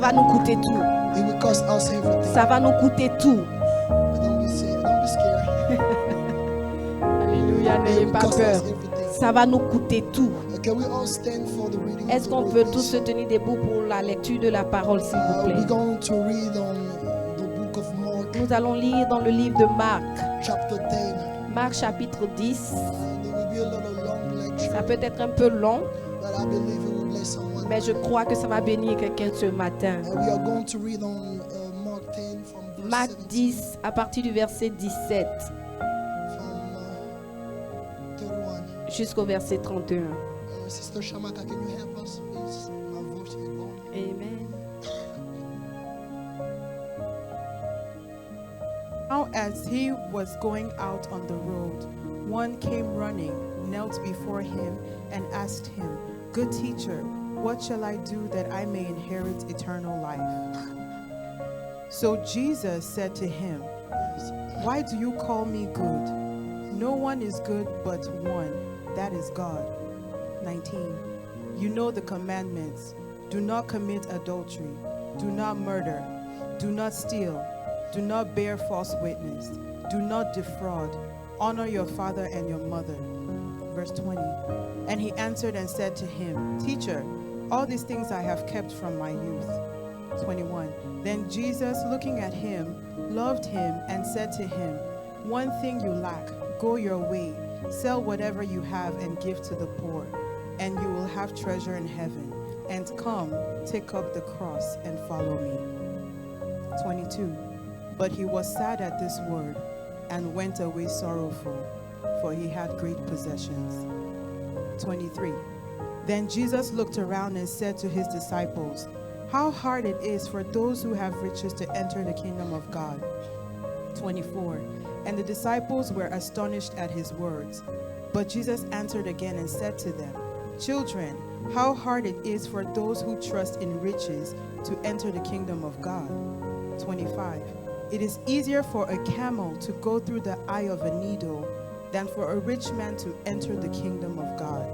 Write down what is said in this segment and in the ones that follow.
Ça va nous coûter tout. It will cost us everything. Ça va nous coûter tout. But don't be scared. Alléluia, It n'ayez will pas cost peur. us everything. Ça va nous coûter tout. Can we all stand for the reading Est-ce of qu'on the peut word, tous se please? tenir debout pour la lecture de la parole, s'il vous We're plaît? going to read on the book of Mark, Nous allons lire dans le livre de Marc, chapter 10. Marc chapitre 10. And it will be a little long lecture, Ça peut être un peu long, but I believe it will bless someone. mais je crois que ça va bénir quelqu'un ce matin. And we are going to read on Mark 10 from verse Marc 17, 10, à partir du verset 17 from 31. jusqu'au verset 31. Sister Shamaka, can you help us, please? My voice is gone. Amen. Now, as he was going out on the road, one came running, knelt before him, and asked him, "Good teacher, what shall I do that I may inherit eternal life?" So Jesus said to him, "Why do you call me good? No one is good but one, that is God." 19. You know the commandments. Do not commit adultery. Do not murder. Do not steal. Do not bear false witness. Do not defraud. Honor your father and your mother. Verse 20. And he answered and said to him, "Teacher, all these things I have kept from my youth." 21. Then Jesus, looking at him, loved him and said to him, "One thing you lack. Go your way. Sell whatever you have and give to the poor, and you will have treasure in heaven. And come, take up the cross and follow me." 22. But he was sad at this word and went away sorrowful, for he had great possessions. 23. Then Jesus looked around and said to his disciples, "How hard it is for those who have riches to enter the kingdom of God." 24. And the disciples were astonished at his words. But Jesus answered again and said to them, "Children, how hard it is for those who trust in riches to enter the kingdom of God." 25. It is easier for a camel to go through the eye of a needle than for a rich man to enter the kingdom of God.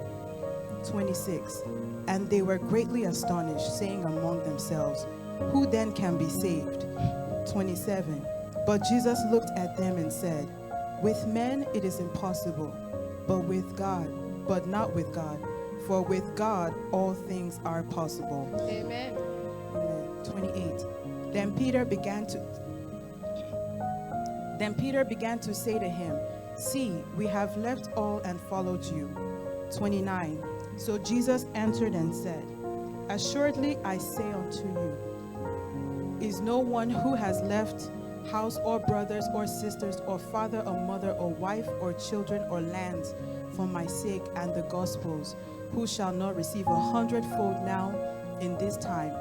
26. And they were greatly astonished, saying among themselves, "Who then can be saved?" 27. But Jesus looked at them and said, "With men it is impossible, but not with God. For with God all things are possible." Amen. Amen. 28. Then Peter began to say to him, "See, we have left all and followed you." 29. So Jesus answered and said, "Assuredly I say unto you, is no one who has left house or brothers or sisters or father or mother or wife or children or lands for my sake and the gospel's, who shall not receive 100-fold now in this time,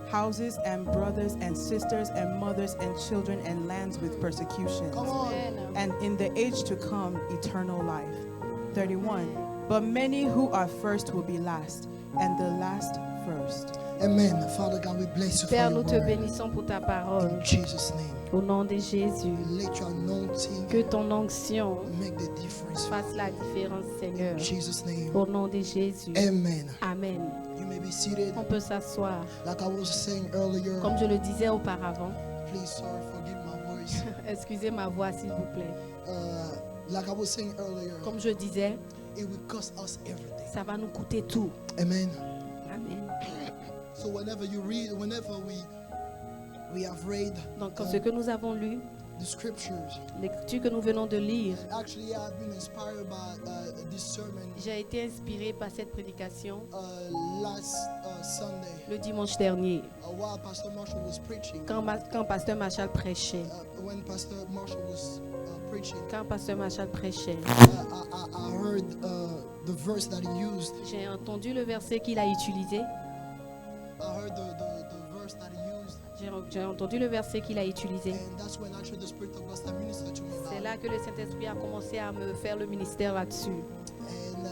houses and brothers and sisters and mothers and children and lands with persecutions, Come on. and in the age to come eternal life." 31. But many who are first will be last, and the last first. Amen. Father God, we bless you Père, for nous your te word. bénissons pour ta parole. In Jesus' name. Au nom de Jésus, Let your anointing que ton onction make the difference. fasse la différence, Seigneur. In Jesus' name. Au nom de Jésus. Amen. Amen. You may be seated. On peut s'asseoir. Like I was saying earlier, Comme je le disais auparavant, please, sorry, forgive my voice. excusez ma voix s'il vous plaît. Like I was saying earlier, Comme je disais, it will cost us everything. ça va nous coûter tout. Amen. Amen. So whenever we have read Donc, ce que nous avons lu, the scriptures, lecture que nous venons de lire, actually I've been inspired by this sermon j'ai été inspirée par cette prédication last Sunday le dimanche dernier, while Pastor Marshall was preaching. quand Pasteur Marshall prêchait. When Pastor Marshall was preaching, Quand Pasteur Marshall prêchait, I heard the verse that he used. j'ai entendu le verset qu'il a utilisé. I heard the verse that he used, J'ai entendu le verset qu'il a utilisé. and that's when actually the Spirit of God started ministering to me C'est about là que le Saint-Esprit a commencé à me faire le ministère là-dessus. it. And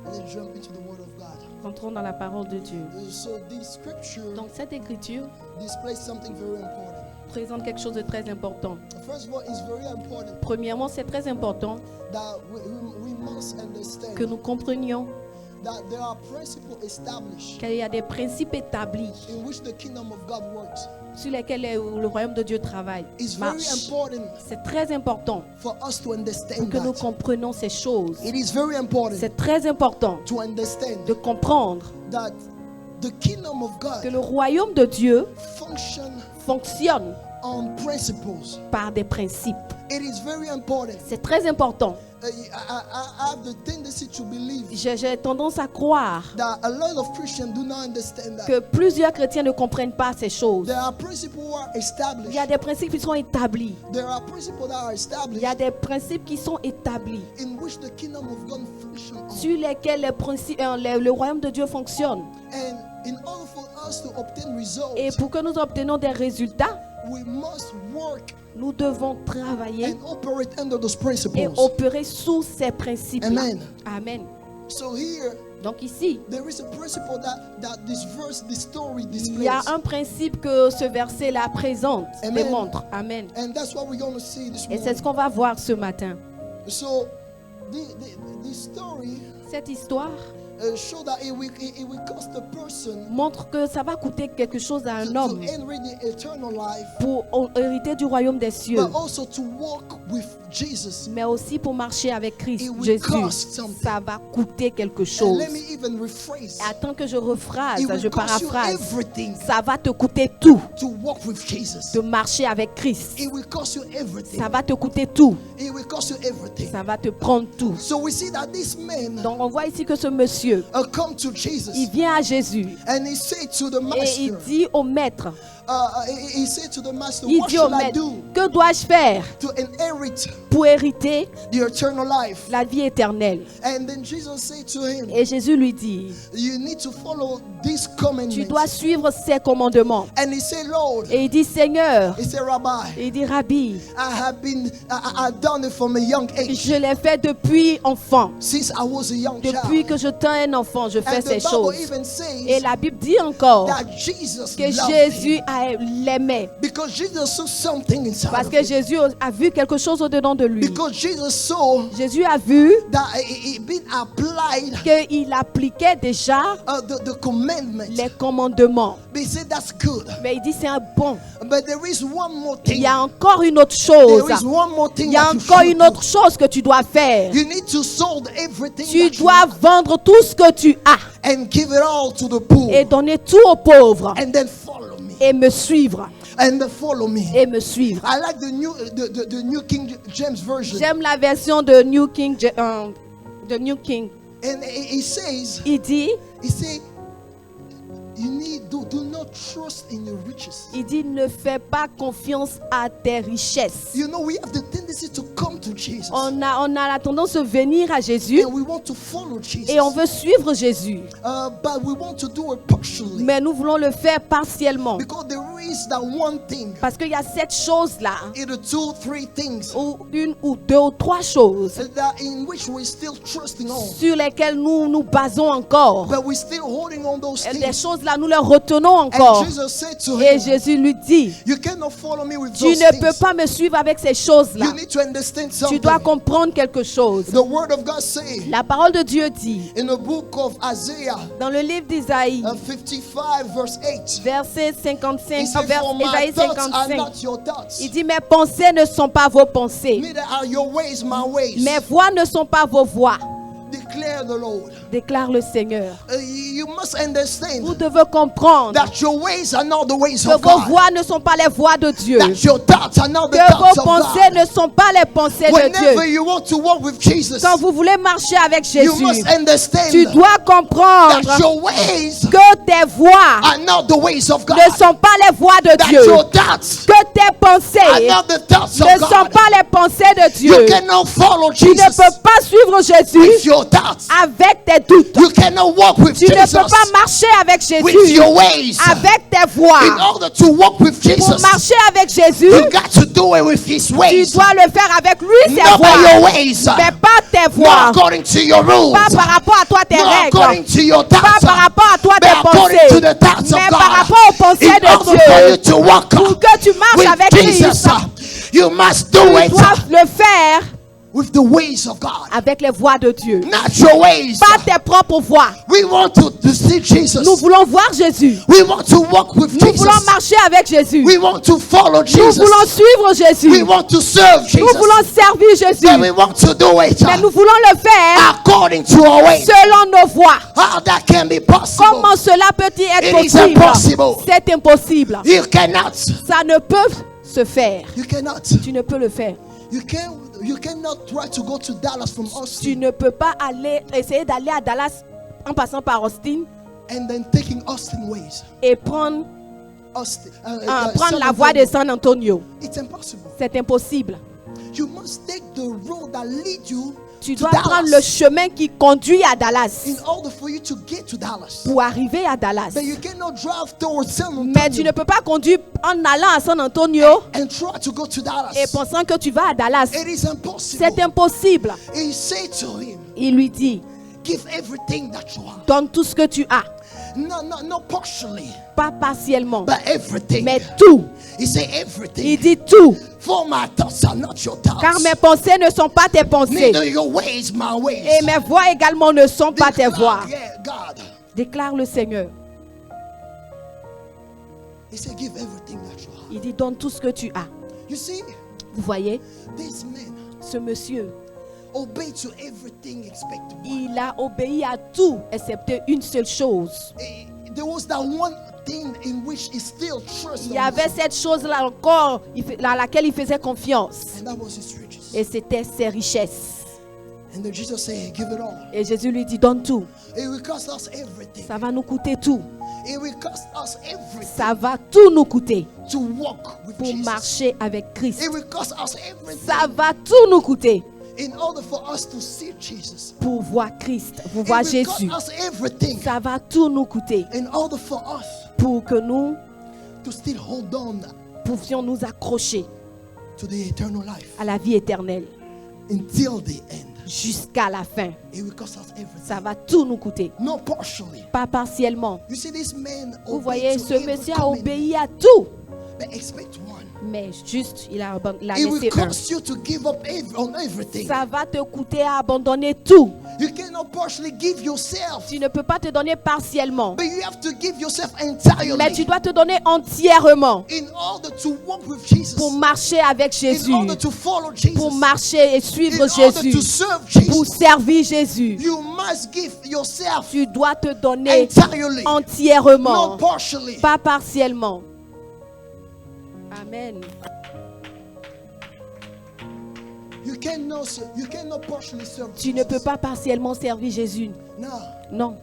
let's jump into the Word of God. Entrons dans la parole de Dieu. So this scripture Donc cette écriture displays something very important. présente quelque chose de très important. First of all, it's very important Premièrement, c'est très important that we must understand que nous comprenions that there are principles established qu'il y a des principes établis in which the kingdom of God works. sur lesquels le royaume de Dieu travaille, It's very marche. important C'est très important for us to pour understand que nous that. comprenions ces choses. It is very important C'est très important to understand de comprendre that the kingdom of que God le royaume de Dieu fonctionne fonctionne on principles. par des principes. It is very important. C'est très important. I have the tendency to believe J'ai tendance à croire that a lot of Christians do not understand that. que plusieurs chrétiens ne comprennent pas ces choses. There are principles who are Il established. y a des principes qui sont établis. There are principles that are Il established y a des principes qui sont établis in which the kingdom of God functions on. sur lesquels le royaume de Dieu fonctionne. And in order for us to obtain results, Et pour que nous obtenions des résultats, we must work nous devons travailler and operate under those et principles. opérer sous ces principes. Amen. Amen. So here, Donc ici, there is a principle that this verse, this story il y a displays. un principe que ce verset-là présente, Amen. démontre. Amen. And that's what we're going to see this Et c'est ce morning. qu'on va voir ce matin. So, the story Cette histoire show that it will cost a person montre que ça va coûter quelque chose à un to homme inherit the eternal life, pour hériter du royaume des cieux, but also to walk with Jesus. mais aussi pour marcher avec Christ, It will Jésus. cost something. Ça va coûter quelque And chose. let me even rephrase. Attends que je rephrase, It will je cost you paraphrase. everything Ça va te coûter tout to walk with Jesus. de marcher avec Christ. It will cost you everything. Ça va te coûter tout. It will cost you everything. Ça va te prendre tout. So we see that this man Donc on voit ici que ce monsieur, come to Jesus il vient à Jésus and he said to the et il master, dit au maître, he said to the master, il what dit au should I maître, do que dois-je faire to inherit pour hériter the eternal life? la vie éternelle? And then Jesus said to him, Et Jésus lui dit, you need to follow these tu commandments. dois suivre ces commandements. And he said, Lord, Et il dit, Seigneur, he said, Rabbi, et il dit, Rabbi, I've done it from a young age. je l'ai fait depuis enfant. Since I was a young Depuis child. que je tins un enfant, je fais And ces the Bible choses. even Et says la Bible dit encore that Jesus que loved Jésus him. l'aimait. Because Jesus saw something inside Parce of que him. Jésus a vu quelque chose au-dedans de lui. Because Jesus saw Jésus a vu that it been applied qu'il appliquait déjà the commandment. les commandements. But he said that's good. Mais il dit c'est un bon. But there is one more Il thing. y a encore une autre chose. There is one more thing Il y a that you encore should une autre do. chose que tu dois faire. You need to sold everything Tu that you dois have vendre tout ce que tu as and give it all to the poor. et donner tout aux pauvres And then follow me. et me suivre. And then follow me. Et me suivre. I like the new King James version. J'aime la version de New King. De New King. And he says, Il dit, you need do not trust in your riches. ne fais pas confiance à tes richesses. You know, we have the tendency to come to Jesus. On a la tendance de venir à Jésus And we want to follow Jesus. et on veut suivre Jésus. But we want to do it partially. Mais nous voulons le faire partiellement. Because there is that one thing, Parce qu'il y a cette chose-là, either 2, 3 things, ou une ou deux ou trois choses that in which we're still trusting on. sur lesquelles nous nous basons encore. But we're still holding on those Et des things. choses-là, nous les retenons encore. And Jesus said to Et him, Jésus lui dit, you cannot follow me with tu those ne peux things. pas me suivre avec ces choses-là. You need to understand Tu something. dois comprendre quelque chose. The word of God says La parole de Dieu dit, in the book of Isaiah dans le livre d'Isaïe, 55 verse 8, verset he 55, said, for my Isaïe thoughts are 55, not your thoughts, il dit, mes pensées ne sont pas vos pensées. neither are your ways my ways, Mes voix ne sont pas vos voix, declare the Lord. déclare le Seigneur. You must understand Vous devez comprendre that your ways are not the ways que of vos God, voix ne sont pas les voix de Dieu. that your thoughts are not the Que thoughts vos of pensées God. ne sont pas les pensées de Whenever Dieu. you want to walk with Jesus, Quand vous voulez marcher avec you Jésus, must understand tu dois comprendre that your ways que tes voix are not the ways of God, ne sont pas les voix de that Dieu. your thoughts Que tes are pensées not the thoughts ne of sont God. pas les pensées de You Dieu. cannot follow Tu ne Jesus peux pas suivre with Jésus your thoughts. avec tes doutes. You cannot walk with Tu ne Jesus peux pas marcher avec with Jésus your ways. avec tes voix. In order to walk with Pour Jesus, marcher avec Jésus, you got to do it with His tu ways, dois le faire avec lui, ses not by your voix. ways, Mais pas tes not voix. according to your rules, Pas par rapport à toi, tes not règles. according to your Pas thoughts, par rapport à toi, but tes according pensées. to the thoughts of Mais par God. rapport aux pensées In de order for you Dieu. to walk Pour que tu marches with avec Jesus, Christ, you must tu do it dois le faire with the ways of God. avec les voies de Dieu. Not your ways. Pas tes propres voies. We want to see Jesus. Nous voulons voir Jésus. We want to walk with Nous voulons Jesus. marcher avec Jésus. We want to follow Nous Jesus. voulons suivre Jésus. We want to serve Nous Jesus. voulons servir Jésus. And we want to do it Mais nous voulons le faire according to our ways. selon nos voies. How that can be possible. Comment cela peut-il être It is possible? impossible. C'est impossible. You cannot. Ça ne peut se faire. You cannot. Tu ne peux le faire. You cannot try to go to Dallas from Tu Austin ne peux pas essayer d'aller à Dallas en passant par Austin and then taking Austin ways. et prendre San la voie de Antonio. San Antonio. It's impossible. C'est impossible. You must take the road that leads you Tu to dois prendre le Dallas chemin qui conduit à Dallas in order for you to get to Dallas. pour arriver à Dallas. But you cannot drive towards San Mais tu ne Antonio peux pas conduire en allant à San Antonio and try to go to Dallas. et pensant que tu vas à Dallas. It is impossible. C'est impossible. He said to him, Il lui dit, give everything that you have. donne tout ce que tu as. No partially, Pas partiellement, but everything. mais tout. He said Il everything. dit tout. For my thoughts are not your thoughts. Car mes pensées ne sont pas tes pensées. Neither your ways my ways. Et mes voies également ne sont pas tes voies. Yeah, God. Déclare le Seigneur. He said, give everything that you have. Il dit, donne tout ce que tu as. You see, Vous voyez, this man ce monsieur, obeyed to everything except one. il a obéi à tout, excepté une seule chose. There was that one thing in which he still trusted. Il y avait cette chose-là encore dans laquelle il faisait confiance. And that was his riches. Et c'était ses richesses. And then Jesus said, give it all. Et Jésus lui dit, donne tout. It will cost us everything. Ça va nous coûter tout. It will cost us everything Ça va tout nous coûter to walk with pour Jesus. marcher avec Christ. It will cost us everything Ça va tout nous coûter in order for us to see Jesus. pour voir Christ, pour It voir will Jésus. cost us everything Ça va tout nous coûter in order for us pour que nous to still hold on pouvions nous accrocher to the eternal life à la vie éternelle until the end. jusqu'à la fin. It will cost us everything. Ça va tout nous coûter, Not partially. pas partiellement. You see, this man Vous obeyed voyez, to ce every monsieur a commandment, obéi à tout, but expect one. mais juste il a It will laissé un. cost you to give up on everything. Ça va te coûter à abandonner tout. You cannot partially give yourself, Tu ne peux pas te donner partiellement, but you have to give yourself entirely mais tu dois te donner entièrement in order to walk with Jesus, pour marcher avec in Jésus, order to follow Jesus, pour marcher et in suivre order to Jésus, serve pour Jesus. servir Jésus. You must give yourself Tu dois te donner entirely, not entièrement, partially. pas partiellement. Amen. You cannot partially serve Tu ne Jesus. peux pas partiellement servir Jésus. No, Non.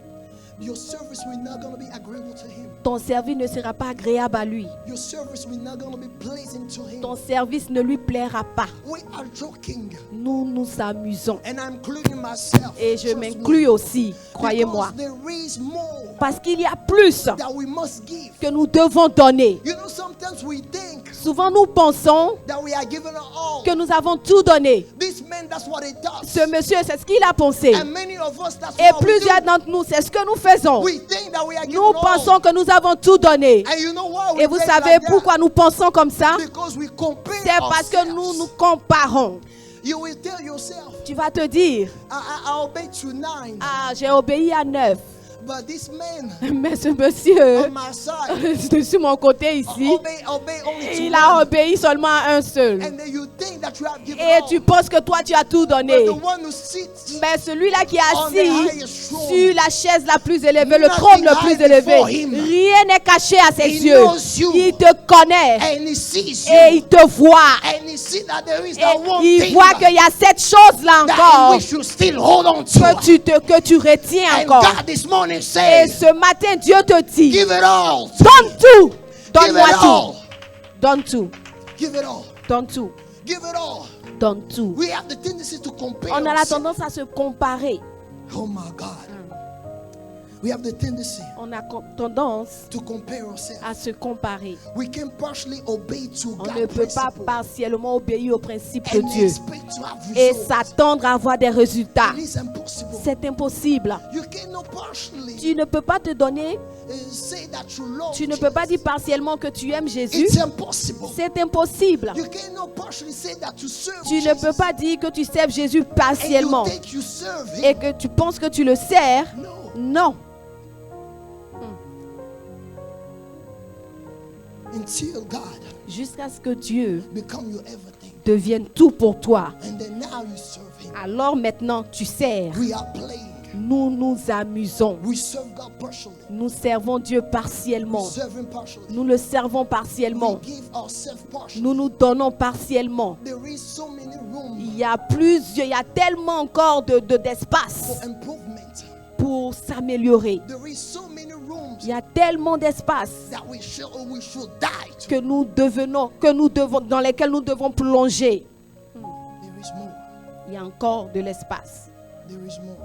your service will not gonna be agreeable to Him. Ton service ne sera pas agréable à lui. Your service will not gonna be pleasing to Him. Ton service ne lui plaira pas. We are joking, Nous nous amusons. and I'm including myself. Et je trust m'inclus me. aussi, croyez-moi. Because there is more Parce qu'il y a plus that we must give. que nous devons donner. You know, sometimes we think Souvent nous pensons that we are giving it all. que nous avons tout donné. This man, that's what he does. Ce monsieur, c'est ce qu'il a pensé. And many of us, that's Et what we plusieurs do. d'entre nous, c'est ce que nous faisons. We think that we are giving Nous all. pensons que nous avons tout donné. And you know why we Et vous think savez like that? pourquoi nous pensons comme ça? Because we compare C'est parce que nous ourselves. nous comparons. You will tell yourself, Tu vas te dire, I obey to 9, ah, j'ai obéi à 9. but this man Mais ce monsieur, on my side sur mon côté ici, obey only to il a one. obéi seulement à un seul. And then you think that you have given Et all. tu penses que toi, tu as tout But donné. the one who sits Mais celui-là qui est on the assis highest throne, sur la chaise la plus élevée, le nothing trône le plus hide élevé, before him. rien n'est caché à ses He yeux. knows you. Il te connaît and he sees et you, il te voit. and he sees that there is Et that one il thing voit qu'il y a cette chose-là that encore we should still hold on to. que tu retiens And encore. God this morning Et says, ce matin, Dieu te dit, give it all. donne tout. Give Donne-moi it all. tout. Donne tout. Give it all. Donne tout. Give it all. Donne tout. We have the tendency to compare. On a la ourselves. tendance à se comparer. Oh my God. We have the tendency on a tendance to compare ourselves. à se comparer. We can partially obey to On God's ne peut pas principle partiellement obéir aux principes de and Dieu expect to have et results. s'attendre à avoir des résultats. It is impossible. C'est impossible. You cannot partially Tu ne peux pas te donner, say that you love tu ne peux pas dire Jesus. partiellement que tu aimes Jésus. It's impossible. C'est impossible. You cannot partially say that you serve Tu ne peux Jesus pas dire que tu sers Jésus and you partiellement think you serve et him. que tu penses que tu le sers. No. Non. Until God Jusqu'à ce que Dieu become your everything. devienne tout pour toi. And then now you serve him. Alors maintenant, tu sers. We are playing. Nous nous amusons. We serve God partially. Nous servons Dieu We partiellement. serve him partially. Nous le servons partiellement. We give ourselves partially. Nous nous donnons partiellement. There is so many rooms Il y a plusieurs, il y a tellement encore d'espace for improvement. pour s'améliorer. There is so many rooms Il y a tellement d'espace that we should die to. que dans lesquels nous devons plonger. There is more. Il y a encore de l'espace. There is more.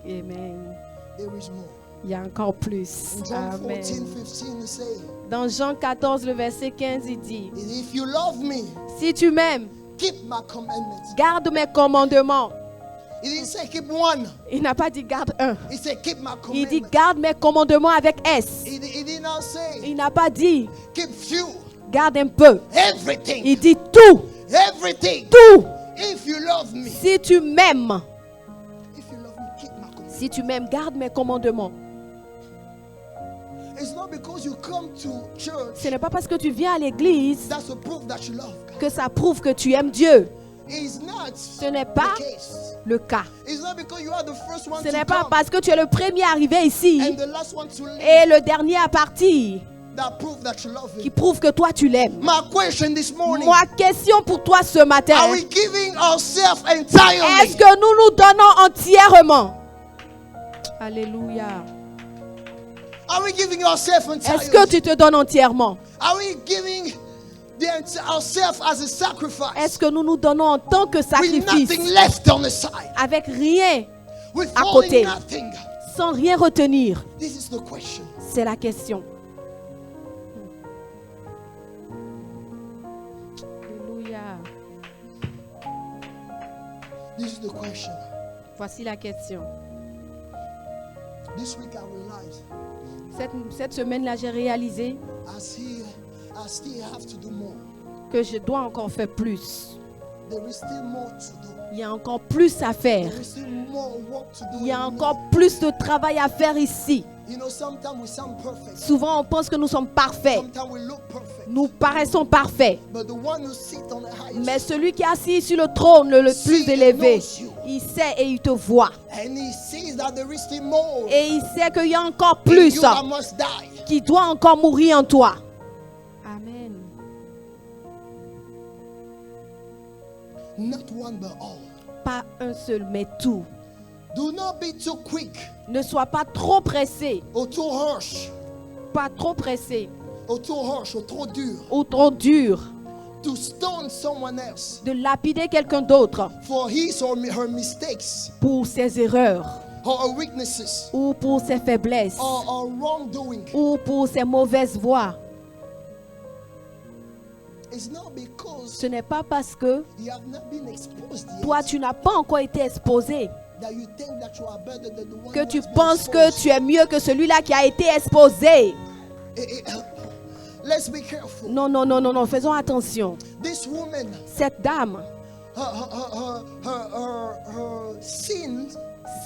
Amen. There is more. Il y a encore plus. In John 14, Amen. 15, he said, Dans Jean 14, le verset 15, il dit, if you love me, si tu m'aimes, keep my commandments. garde mes commandements. He didn't say keep one. Il n'a pas dit garde un. He said keep my Il dit commandments. garde mes commandements avec S. He did not say Il n'a pas dit keep few. garde un peu. Everything. Il dit tout. Everything. Tout. If you love me. Si tu m'aimes, If you love me, keep my commandments. si tu m'aimes, garde mes commandements. It's not because you come to church Ce n'est pas parce que tu viens à l'église that's a proof that you love God. que ça prouve que tu aimes Dieu. It's not Ce n'est pas the case. le cas. It's not because you are the first one Ce to n'est pas come parce que tu es le premier arrivé ici and the last one to leave et le dernier à partir that prove that you love qui Him. prouve que toi tu l'aimes. My question this morning: Ma question pour toi ce matin, are we giving ourselves entirely? est-ce que nous nous donnons entièrement? Alléluia. Are we giving ourselves Est-ce que entirely? tu te donnes entièrement? Are we giving ourselves as a sacrifice Est-ce que nous nous donnons en tant que with sacrifice, nothing left on the side, avec rien, with à côté? holding nothing? sans rien retenir? This is the question. C'est la question. Alléluia. This is the question. Voici la question. This week I realized Cette semaine-là, j'ai réalisé I still have to do more. que je dois encore faire plus. There is still more to do. Il y a encore plus à faire. There is still more work to do. Il y a in encore me. plus de travail à faire ici. You know, sometimes we sound perfect. Souvent, on pense que nous sommes parfaits. Sometimes we look perfect. Nous paraissons parfaits. But the one who sits on the highest Mais celui qui est assis sur le trône le plus élevé, il sait et il te voit. and he sees that there is still more. Et il sait qu'il y a encore in plus you that must die. qui doit encore mourir en toi. Amen. Not one but all. Pas un seul, mais tout. Do not be too quick Ne sois pas trop pressé. or too harsh Pas trop pressé or too harsh or too dur ou trop dur to stone someone else de lapider quelqu'un d'autre for his or her mistakes pour ses erreurs or her weaknesses ou pour ses faiblesses or wrongdoing. ou pour ses mauvaises voies. It's not because Ce n'est pas parce que you have not been exposed yet toi tu n'as pas encore été exposé that you think that you are better than the one que who tu has been penses que exposed. tu es mieux que celui-là qui a été exposé. Let's be careful. Non, non, non, non, non, faisons attention. This woman, Cette dame, her sin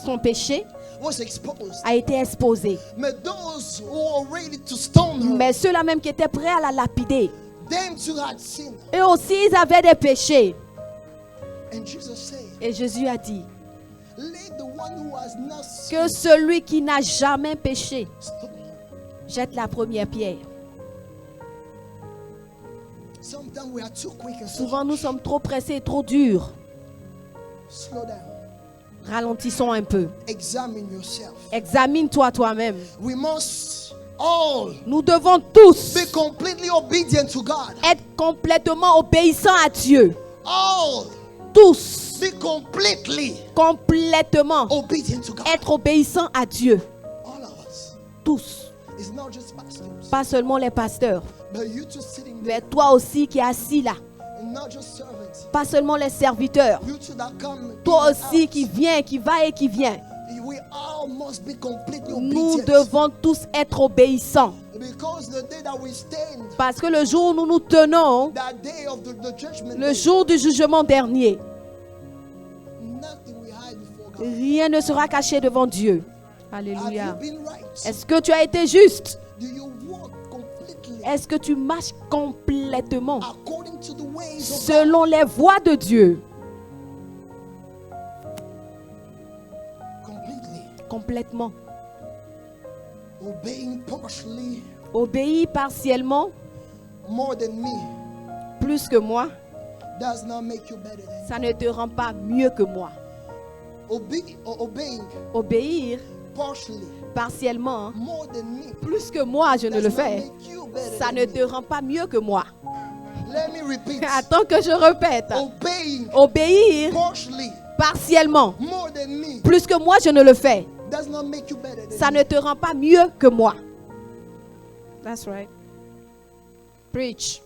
son péché was exposed. a été exposé. But those who were ready to stone her, Mais ceux-là même qui étaient prêts à la lapider, them too had sin. eux aussi ils avaient des péchés. And Jesus said, Et Jésus a dit let the one who has not que sinned celui qui n'a jamais péché stone her. jette la première pierre. Sometimes we are too quick and so Souvent nous harsh. sommes trop pressés et trop durs. Slow down. Ralentissons un peu. Examine yourself. Examine-toi toi-même. We must all Nous devons tous be completely obedient to God. être complètement obéissants à Dieu. All Tous be completely complètement obedient to God. être obéissants à Dieu. All of us. tous, It's not just pastors, pas seulement les pasteurs, but you two sitting mais there, toi aussi qui es assis là, and not just servants. pas seulement les serviteurs, You two that come toi in and aussi out. qui viens, qui va et qui vient. We all must be completely Nous obedient. devons tous être obéissants. Because the day that we stand, Parce que le jour où nous nous tenons, that day of the judgment le day, jour du jugement dernier, nothing will hide before God. rien ne sera caché devant Dieu. Have Alléluia. you been right? Est-ce que tu as été juste? Do you walk completely Est-ce que tu marches complètement according to the ways of God? selon les voies de Dieu? Completely. Complètement. Obeying partially Obéis partiellement, more than me plus que moi, does not make you better than ça ne te rend pas mieux que moi. Obeying Obéir partially partiellement, more than me plus que moi, je ne does le not fais, make you better ça than ne me. te rend pas mieux que moi. Let me repeat. Attends que je répète. Obeying Obéir partially partiellement, more than me plus que moi, je ne le fais, does not make you better than ça me. ne te rend pas mieux que moi. That's right. Preach.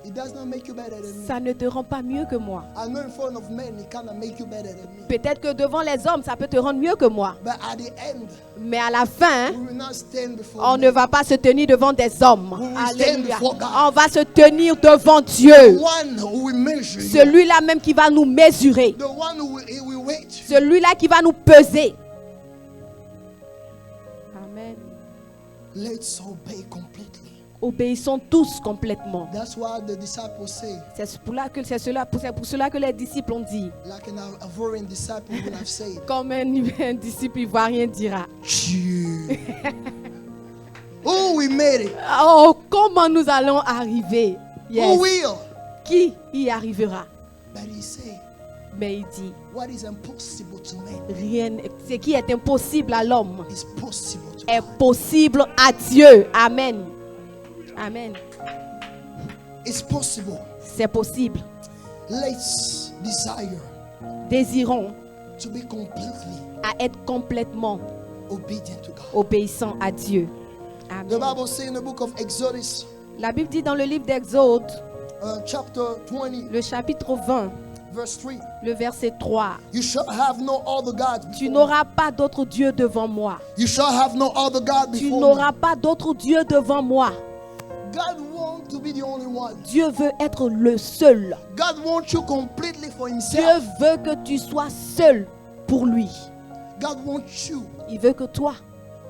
It does not make you better than me. Ça ne te rend pas mieux que moi. I know in front of men it cannot make you better than me. Peut-être que devant les hommes, ça peut te rendre mieux que moi. But at the end, Mais à la fin, we will not stand before on ne men. va pas se tenir devant des hommes. We will stand Alléluia. before God. On va se tenir devant Dieu. One who will measure you. Celui-là même qui va nous mesurer. The one who will, he will wait. Celui-là qui va nous peser. Amen. Let's obey completely. Obéissons tous complètement. That's why the disciples say, C'est pour cela que les disciples ont dit. like a foreign disciple will have said, Comme un disciple ivoirien dira. Dieu. Oh, we made it. Oh, comment nous allons arriver? Yes. Who will? Qui y arrivera? But he said, Mais il dit, what is impossible to men rien, ce qui est impossible à l'homme is possible to est God. possible à Dieu. Amen. Amen. It's possible. C'est possible. Let's desire Désirons to be completely à être complètement obedient to God. obéissants à Dieu. The Amen. Bible says in the book of Exodus, La Bible dit dans le livre d'Exode, chapter 20, le chapitre 20, verse 3, le verset 3. you shall have no other gods Tu before me. n'auras pas d'autre Dieu devant moi. You shall have no other God Tu before n'auras me. pas d'autre Dieu devant moi. God wants to be the only one. Dieu veut être le seul. God wants you completely for Dieu himself. veut que tu sois seul pour lui. God wants you Il veut que toi,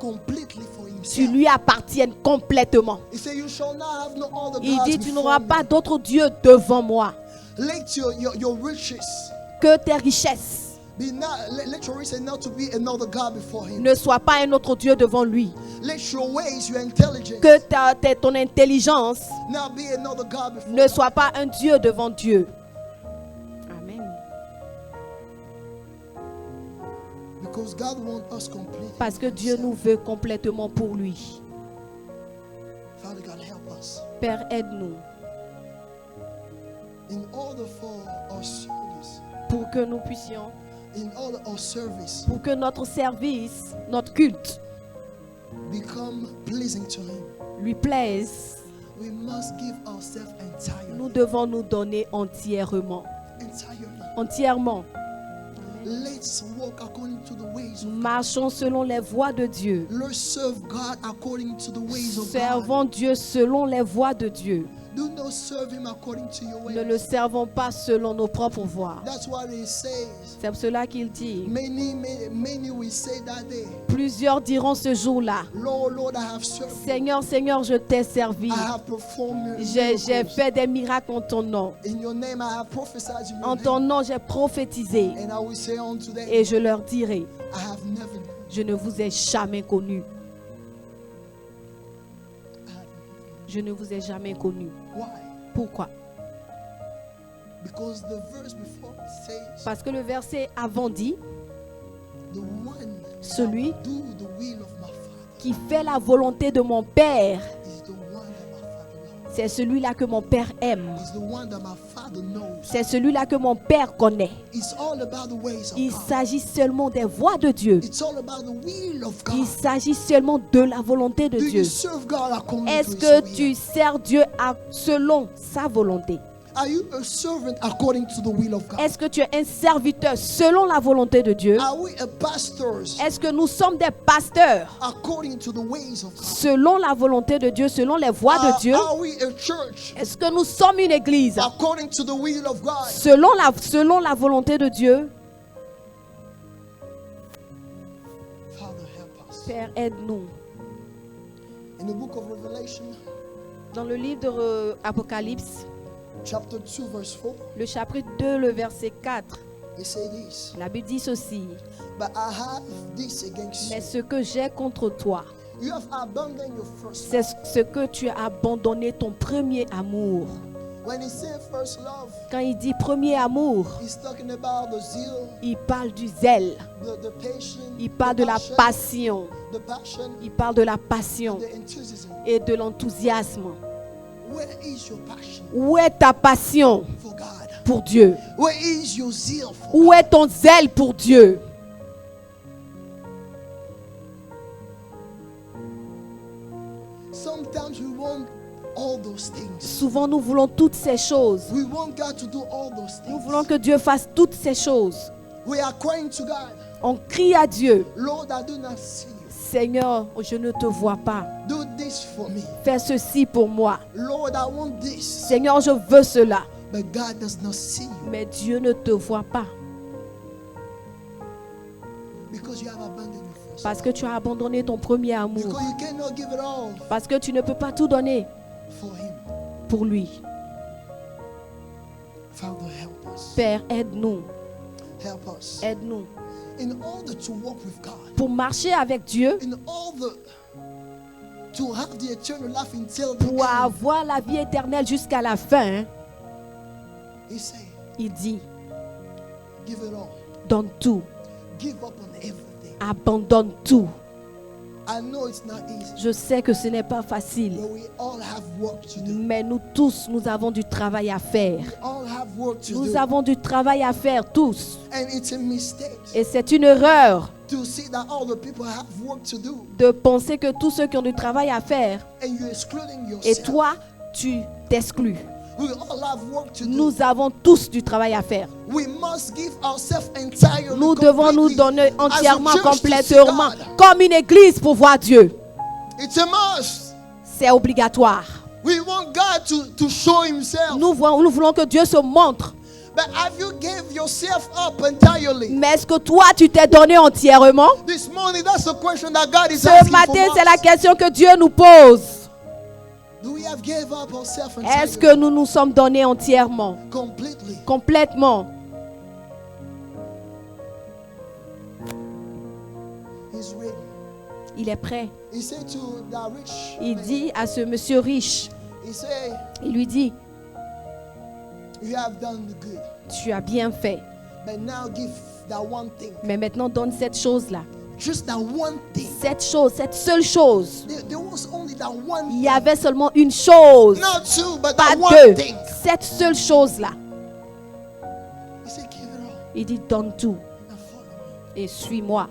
completely for tu himself. lui appartiennes complètement. He said, you shall not have no other Il gods dit, tu before n'auras me. pas d'autre Dieu devant moi. Let your riches Que tes richesses be not, let your riches not to be another God before him. ne soient pas un autre Dieu devant lui. Let your ways, your intelligence, Que ton intelligence not be another God before ne soit pas un Dieu devant Dieu. Amen. Because God wants us completely. Parce que for Dieu himself. nous veut complètement pour lui. Father God, help us. Père, aide-nous In order for our service, pour que nous puissions, in order our service pour que notre service, notre culte become pleasing to him, lui plaise. we must give ourselves entirely. Nous devons nous donner entièrement. Entirely. Entièrement. Let's walk according to the ways of God. Marchons selon les voies de Dieu. Let's serve God according to the ways of God. Servons Dieu selon les voies de Dieu. Do not serve him according to your Ne ways. le servons pas selon nos propres voies. That's what he says. C'est pour cela qu'il dit, Many will say that day, plusieurs diront ce jour-là, Lord, Lord, I have served you. Seigneur, Seigneur, je t'ai servi. I have performed J'ai miracles. fait des miracles en ton nom. In your name I have prophesied in your En name. ton nom, j'ai prophétisé. And I will say unto them, Et je leur dirai, I have never known. je ne vous ai jamais connu. Je ne vous ai jamais connu. Why? Pourquoi? Because the verse before says, Parce que le verset avant dit, the one Celui that will do the will of my Father qui fait la volonté de mon Père, is the one that my Father loves. C'est celui-là que mon Père aime. is the one that my Father knows. C'est celui-là que mon Père connaît. It's all about the ways of Il God. s'agit seulement des voies de Dieu. It's all about the will of Il God. s'agit seulement de la volonté de Do Dieu. you serve God according Est-ce to que His tu will? sers Dieu selon sa volonté? Are you a servant according to the will of God? Est-ce que tu es un serviteur selon la volonté de Dieu? Are we a pastors Est-ce que nous sommes des pasteurs according to the ways of God? selon la volonté de Dieu, selon les voies de Dieu? Are we a church Est-ce que nous sommes une église according to the will of God? selon la volonté de Dieu? Father, help us. Père, aide-nous. In the book of Revelation, Dans le livre de Apocalypse, chapter 2, verse 4, le chapitre 2, le verset 4, it says this. la Bible dit ceci. But I have this against Mais you. ce que j'ai contre toi, You have abandoned your first c'est love. ce que tu as abandonné ton premier amour. When he said first love, Quand il dit premier amour, he's talking about the zeal, il parle du zèle, the passion, il parle the de la passion, passion, the il parle de la passion the enthusiasm. et de l'enthousiasme. Where is your passion Où est ta passion for God? pour Dieu? Where is your zeal for Où God? est ton zèle pour Dieu? Sometimes we want all those things. Souvent, nous voulons toutes ces choses. We want God to do all those Nous things. voulons que Dieu fasse toutes ces choses. We are crying to God, On crie à Dieu. Lord, I do not see you. Seigneur, je ne te vois pas. Do this for me. Fais ceci pour moi. Lord, I want this. Seigneur, je veux cela. But God does not see you Mais Dieu ne te voit pas because you have abandoned your first. parce que tu as abandonné ton premier amour. Because you cannot give it all Parce que tu ne peux pas tout donner for Him. pour lui. Father, help us. Père, aide-nous. Help us. Aide-nous. In order to walk with God, Pour marcher avec Dieu, in order to have the eternal life until the pour end, avoir la vie éternelle jusqu'à la fin, He said, il dit, give it all. donne tout, Give up on everything. abandonne tout. I know it's not easy, Je sais que ce n'est pas facile, but we all have work to do. mais nous tous, nous avons du travail à faire. We all have work to Nous do. avons du travail à faire tous. And it's a mistake Et c'est une erreur to see that all the people have work to do de penser que tous ceux qui ont du travail à faire, and you're excluding et yourself. toi, tu t'exclus. We all have work to do. Nous avons tous du travail à faire. We must give ourselves entirely. Nous devons nous completely donner as a entièrement, church to see complètement, God. comme une église pour voir Dieu. It's a must. C'est obligatoire. We want God to show Himself. Nous voulons que Dieu se montre. But have you gave yourself up entirely? Mais est-ce que toi, tu t'es donné entièrement? This morning, that's the question that God is Ce asking matin, from c'est la us. question que Dieu nous pose. Do we have gave up ourselves Est-ce entirely? que nous nous sommes donnés entièrement, Completely. complètement? He's ready. Il est prêt. He said to the rich Il man, dit à ce monsieur riche, he said, il lui dit, you have done the good. tu as bien fait, But now give that one thing. mais maintenant donne cette chose-là. Just that one thing. Cette chose, cette seule chose. There was only that one Il thing. y avait seulement une chose, Not two, but pas that one deux. thing. Cette seule chose-là. He said, give it all Il dit, donne tout and follow me. et suis-moi.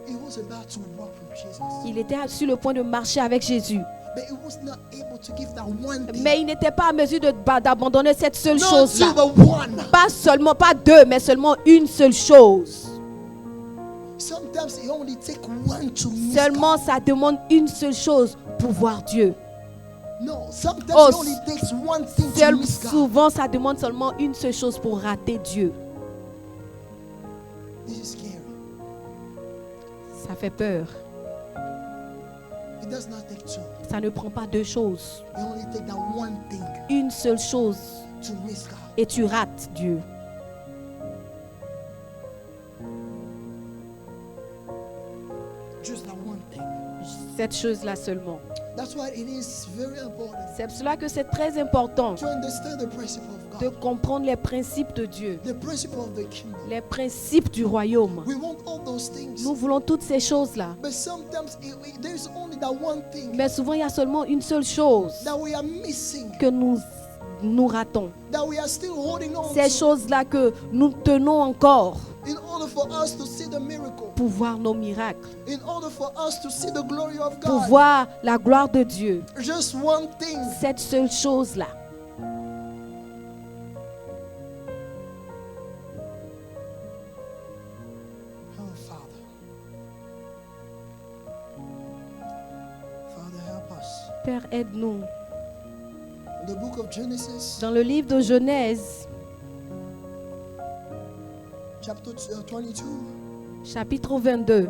He was about to walk with Jesus. Il était sur le point de marcher avec Jésus, But he was not able to give that one thing. mais il n'était pas en mesure d'abandonner cette seule Not chose-là. two, but one. Pas seulement, pas deux, mais seulement une seule chose. Sometimes it only take one to miss Seulement, God. ça demande une seule chose pour voir Dieu. No, sometimes Oh, it only takes one thing to miss God. Souvent, ça demande seulement une seule chose pour rater Dieu. This is scary. Ça fait peur. It does not take two. Ça ne prend pas deux choses. It only take that one thing Une seule chose to miss God. et tu rates Dieu. Just that one thing. Cette chose-là seulement. That's why it is very important C'est pour cela que c'est très important to understand the principle of de God, comprendre les principes de Dieu, the principle of the kingdom. les principes du royaume. We want all those things, Nous voulons toutes ces choses-là. but sometimes there's only that one thing Mais souvent, il y a seulement une seule chose that we are missing, que nous ratons. that we are still holding on Ces to choses-là que nous tenons encore in order for us to see the miracle, pour voir nos miracles, in order for us to see the glory of pour God. voir la gloire de Dieu. Just one thing. Cette seule chose-là. Oh, Father. Father, help us. Père, aide-nous. The book of Genesis, Dans le livre de Genèse, chapter 22, chapitre 22,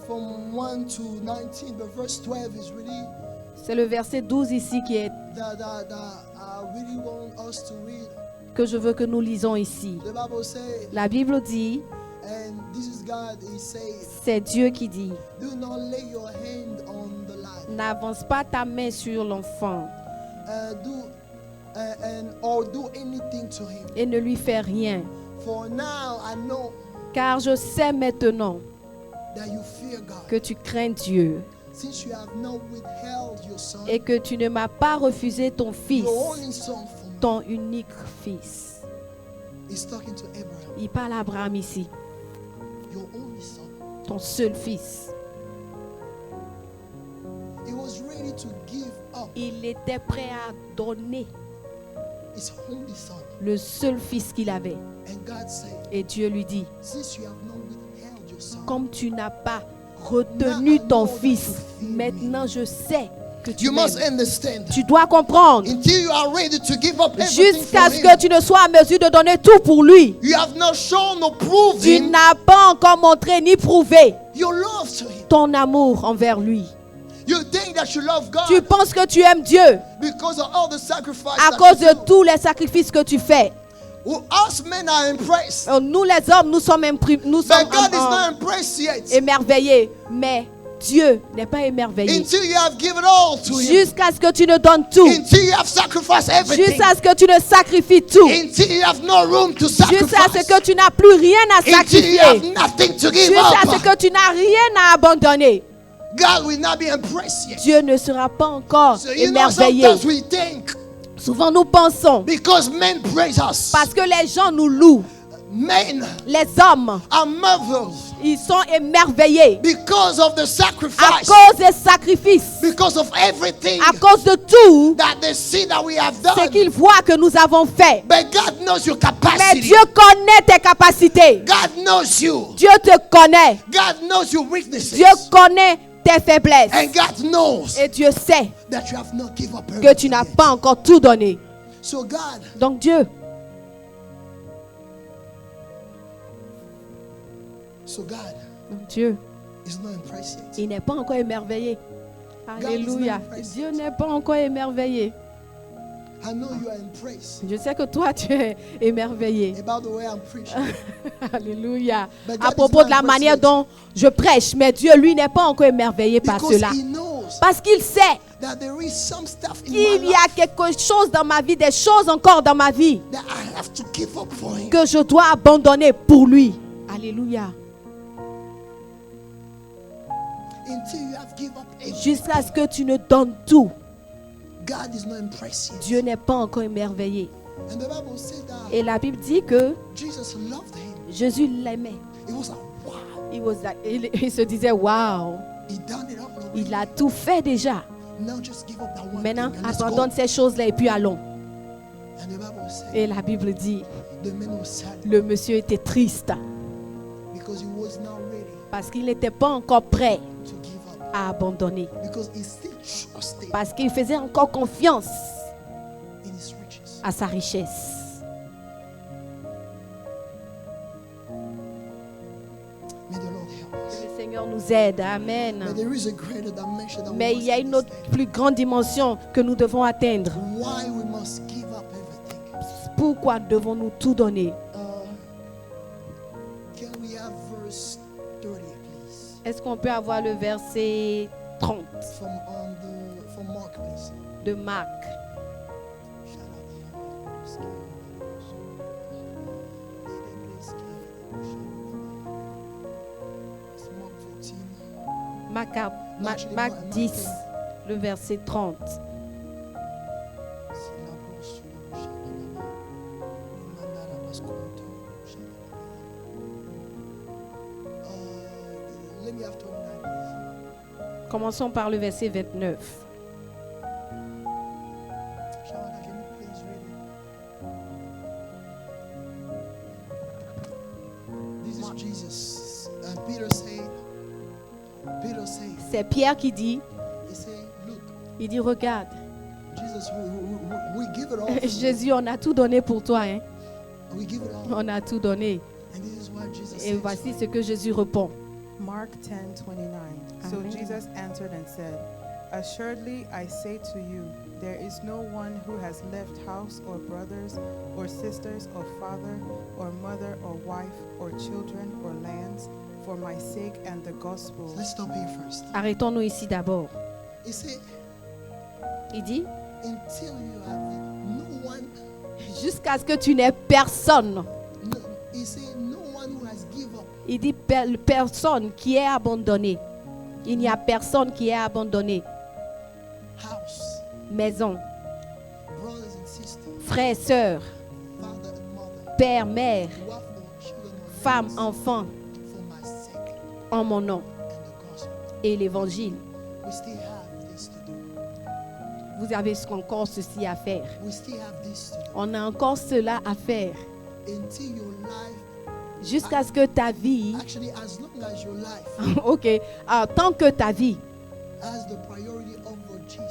from 1 to 19, but verse 12 is really c'est le verset 12 ici qui est, that I really want us to read. que je veux que nous lisons ici. The Bible says, La Bible dit, and this is God, He says, c'est Dieu qui dit, do not lay your hand on the lad, n'avance pas ta main sur l'enfant or do anything to him. et ne lui fais rien. For now I know Car je sais maintenant that you fear God, que tu crains Dieu since you have not withheld your son, et que tu ne m'as pas refusé ton fils, your only son from me. ton unique fils. He's talking to Abraham, Il parle à Abraham ici, your only son. ton seul fils. He was ready to give up Il était prêt à donner his only son. le seul fils qu'il avait. And God said, Et Dieu lui dit, since you have not withheld your son, comme tu n'as pas retenu ton fils, maintenant je sais que tu you must m'aimes. understand. Tu dois comprendre. Until you are ready to give up everything Jusqu'à for ce him, que tu ne sois en mesure de donner tout pour lui. you have not shown or proved Tu him n'as pas encore montré ni prouvé your love to him. ton amour envers lui. You think that you love God Tu penses que tu aimes Dieu because of all the sacrifice à that cause you de do. tous les sacrifices que tu fais. Well, us men are impressed, Nous les hommes, nous sommes but God is not impressed yet. émerveillés. Mais Dieu n'est pas émerveillé. Until you have given all to him, Jusqu'à ce que tu ne donnes tout. until you have sacrificed everything, Jusqu'à ce que tu ne sacrifies tout. until you have no room to Jusqu'à ce sacrifice, que tu n'as plus rien à until you sacrifier. have nothing to give Jusqu'à ce up, que tu n'as rien à abandonner. God will not be impressed yet. Dieu ne sera pas encore So you know, émerveillé. sometimes we think Souvent nous pensons, because men praise us, parce que les gens nous louent, men les hommes, are marveled ils sont émerveillés because of the à sacrifice, cause des sacrifices, because of everything à cause de tout that they see that we have ce done. qu'ils voient que nous avons fait. But God knows your Mais capacity. Dieu connaît tes capacités. God knows you. Dieu te connaît. God knows your weaknesses. Dieu connaît tes faiblesses. And God knows Et Dieu sait that you have not given up que everything tu n'as yet. pas encore tout donné. So God, Donc Dieu, Dieu, is not impressed yet. il n'est pas encore émerveillé. Alléluia. not impressed. Dieu n'est pas encore émerveillé. I know you are impressed Je sais que toi, tu es émerveillé. about the way I'm preaching. Alléluia. But À God propos is de la not manière impressed dont je prêche, mais Dieu, lui, n'est pas encore émerveillé par Because cela. He knows Parce qu'il sait that there is some stuff in my qu'il y a life quelque chose dans ma vie, des choses encore dans ma vie that I have to give up for Him. que je dois abandonner pour lui. Alléluia. Until you have given up everything, Jusqu'à ce que tu ne donnes tout, God is not impressed yet. Dieu n'est pas encore émerveillé. And the Bible said that Et la Bible dit que Jesus loved Him. Jésus l'aimait. It was like, wow, Il se disait, waouh, He done it all already. il a tout fait déjà. Now just give up that one Maintenant, thing and let's abandonne go. ces choses-là et puis allons. And the Bible said Et la Bible dit, the man was sad le monsieur était triste because he was not ready parce qu'il n'était pas encore prêt to give up. à abandonner. Because he still trusted Parce qu'il faisait encore confiance in his riches. à sa richesse. May the Lord help us. Que le Seigneur nous aide. But Amen. there is a greater dimension that we Mais il must y a une autre understand. plus grande dimension que nous devons atteindre. Why we must give up everything. Pourquoi devons-nous tout donner? Can we have verse 30, please? Est-ce qu'on peut avoir le verset 30? From de Marc. Marc 10, le verset 30. Let me have 29, please. Commençons par le verset 29. Shawanda, can you please read it? This is Jesus. And Peter said, C'est Pierre qui dit, he said, look, il dit, regarde, Jesus, we give it all. for you. Jésus, on a tout donné pour toi. Hein? We give it all. On a tout donné. And this is what Jesus Et said. voici ce que Jésus répond. Mark 10:29. So Amen. Jesus answered and said, Assuredly I say to you, there is no one who has left house or brothers or sisters or father or mother or wife or children or lands for my sake and the gospel. Let's stop here first. Arrêtons-nous ici d'abord. He said, Il dit, until you have no one, jusqu'à ce que tu n'aies personne. no, he said, no one who has given up. Il dit, personne qui est abandonné. Il n'y a personne qui est abandonné. House, Maison, brothers and sisters, frères, sœurs, father and mother, père, mère, wife or children or femme, lands, enfant, for my sake en mon nom. and the gospel. Et l'évangile. We still have this to do. Vous avez encore ceci à faire. We still have this to do. On a encore cela à faire. Until your life, Jusqu'à ce que ta vie, actually as long as your life ok, tant que ta vie has the priority over Jesus,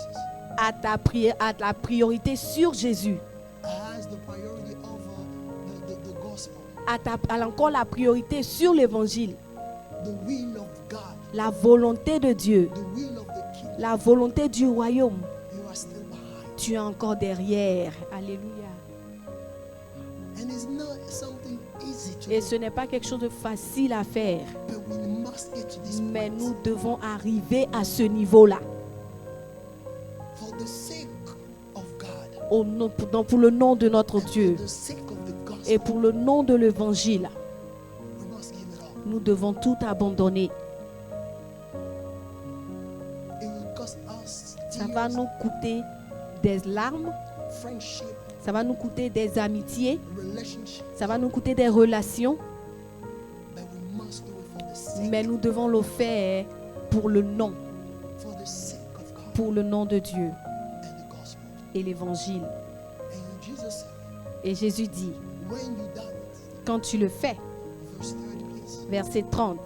a la priorité sur Jésus, has the priority over the gospel, a encore la priorité sur l'évangile, the will of God, la volonté de Dieu, the will of the King, la volonté du royaume, you are still behind. tu es encore derrière. Alléluia. And it's not something easy to Et do, ce n'est pas quelque chose de facile à faire, but we must get to this mais point. nous devons arriver à ce niveau-là. For the sake of God, Au nom, pour le nom de notre and Dieu for the sake of the gospel, et pour le nom de l'évangile, we must give it all. nous devons tout abandonner. It will cost us Ça va tears, nous coûter des larmes, friendship, ça va nous coûter des amitiés, relationship, ça va nous coûter des relations, but we must do it for the sake, mais nous devons le faire pour le nom, for the sake of God pour le nom de Dieu and the gospel. et l'évangile. And Jesus said, Et Jésus dit, when you done it, quand tu le fais, verse 30, please. verset 30,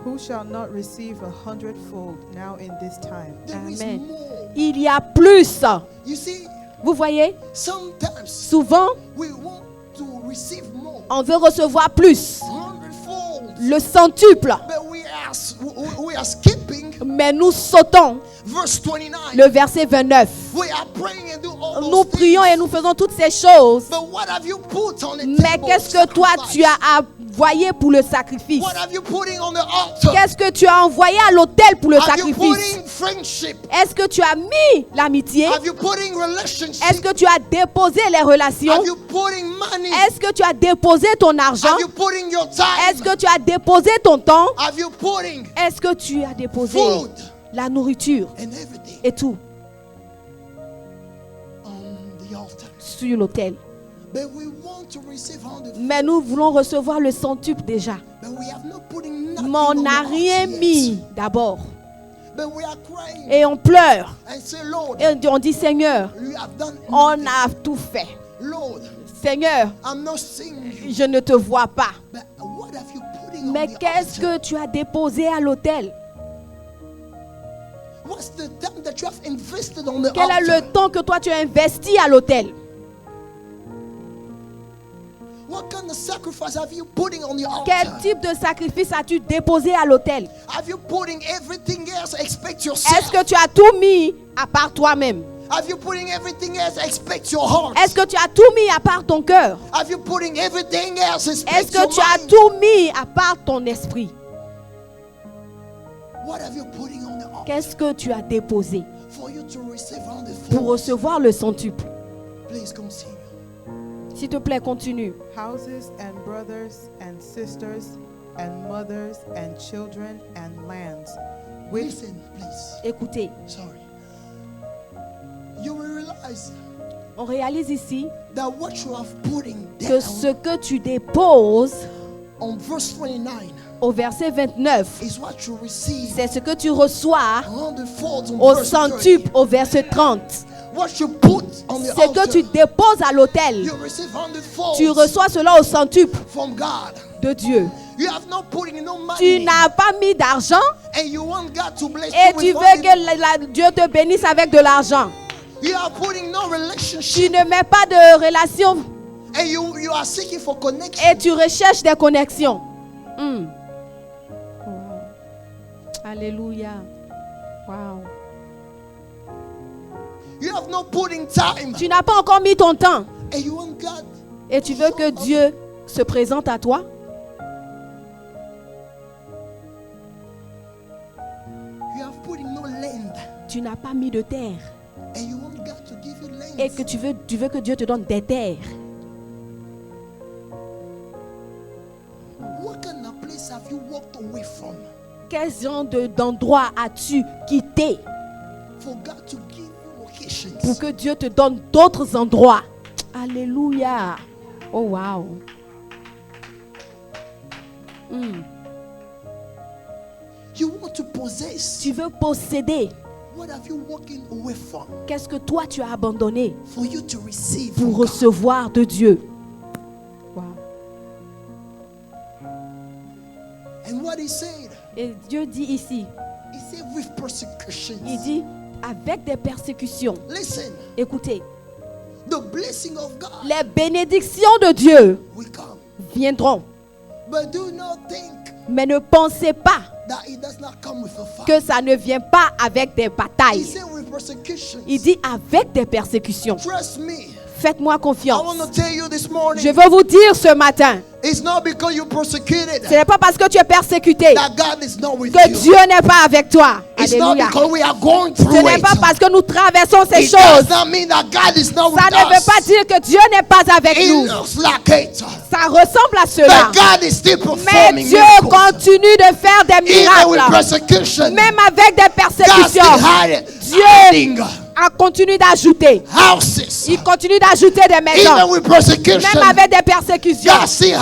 Who shall not receive 100-fold now in this time? There is Amen. more. il y a plus. You see, Vous voyez, sometimes souvent, we want to receive more, on veut recevoir plus, 100-fold, le centuple, but we are skipping mais nous sautons verse 29. le verset 29. We are praying and do all Nous those prions et things. nous faisons toutes ces choses. But what have you put on the Mais table qu'est-ce of que toi sacrifice? tu as envoyé pour le sacrifice? What have you putting on the altar? Qu'est-ce que tu as envoyé à l'autel pour le Have you sacrifice? putting friendship? Est-ce que tu as mis l'amitié? Have you putting Est-ce relationship? que tu as déposé les relations? Have you putting money? Est-ce que tu as déposé ton argent? Have you putting your Est-ce time? que tu as déposé ton temps? Have you putting Est-ce que tu as déposé food la nourriture and everything et tout on the altar? sur l'autel? But we want to receive 100, Mais nous voulons recevoir le centuple déjà. but we have not putting nothing Mais on on n'a the rien altar yet. mis d'abord. But we are crying Et on pleure. and say, Lord, Et on dit, Seigneur, you have done on nothing. a tout fait. Lord, Seigneur, I'm not seeing you. je ne te vois pas. But what have you putting Mais on the qu'est-ce altar? que tu as déposé à l'autel? What's the time that you have invested on the Quel est altar? le temps que toi tu as investi à l'autel? What kind of sacrifice have you putting on the Quel altar? type de sacrifice as-tu déposé à l'autel? Have you putting everything else expect Est-ce yourself? que tu as tout mis à part toi-même? Have you putting everything else expect your heart? Est-ce que tu as tout mis à part ton cœur? Have you putting everything else Est-ce expect que your tu as mind? tout mis à part ton esprit? What have you putting on the altar? Qu'est-ce que tu as déposé? for you to receive on the pour floor. recevoir le centuple. Please continue. S'il te plaît, continue. Houses and brothers and sisters and mothers and children and lands, which Listen, please. Écoutez, Sorry. You will realize on réalise ici that what you have putting que down ce que tu déposes on verse 29 au verset 29, is what you receive c'est ce que tu reçois on the folds on au verse 30. centuple au verset 30. What you put on the Ce que tu altar, déposes à l'autel, you receive on the folds tu reçois cela au centuple from God. de Dieu. You have not put in no Tu money, n'as pas mis d'argent and you want God to bless et you tu with veux money. que Dieu te bénisse avec de l'argent. You are putting no Tu relationship, ne mets pas de relation and you are seeking for connection. et tu recherches des connexions. Hmm. Wow. Alléluia. Wow. You have not put in time, Tu n'as pas encore mis ton temps and you want God. et tu veux que Dieu se présente à toi. You have put in no land, Tu n'as pas mis de terre and you want God to give you land. et que tu veux que Dieu te donne des terres. What kind of place have you walked away from Quel genre d'endroit as-tu quitté for God to give you locations? pour que Dieu te donne d'autres endroits? Alléluia. Oh wow. Hmm. You want to possess. Tu veux posséder. What have you walking away from Qu'est-ce que toi tu as abandonné for you to receive pour from God? recevoir de Dieu? Wow. And what he said, Et Dieu dit ici, he said with persecutions. il dit avec des persécutions. Listen, Écoutez, the blessing of God les bénédictions de Dieu will come. viendront. But do not think Mais ne pensez pas that it does not come with a fight. que ça ne vient pas avec des He batailles. said with persecutions. Il dit avec des persécutions. Trust me. Faites-moi I confiance. want to tell you this morning. Je veux vous dire ce matin, It's not because you're persecuted ce n'est pas parce que tu es persécuté that God is not with que you. Dieu n'est pas avec toi. It's not Alléluia. because we are going Ce through n'est it. pas parce que nous traversons ces It choses. does not mean that God is not Ça with ne veut us. pas dire que Dieu n'est pas avec It nous. looks like it. Ça ressemble à cela. But God is still Mais performing Dieu miracles. continue de faire des Even with miracles. persecution, Même avec des God persécutions. still Dieu hiding a continué d'ajouter. houses. Il continue d'ajouter des Even maisons. with persecution, Même avec des persécutions. God still Dieu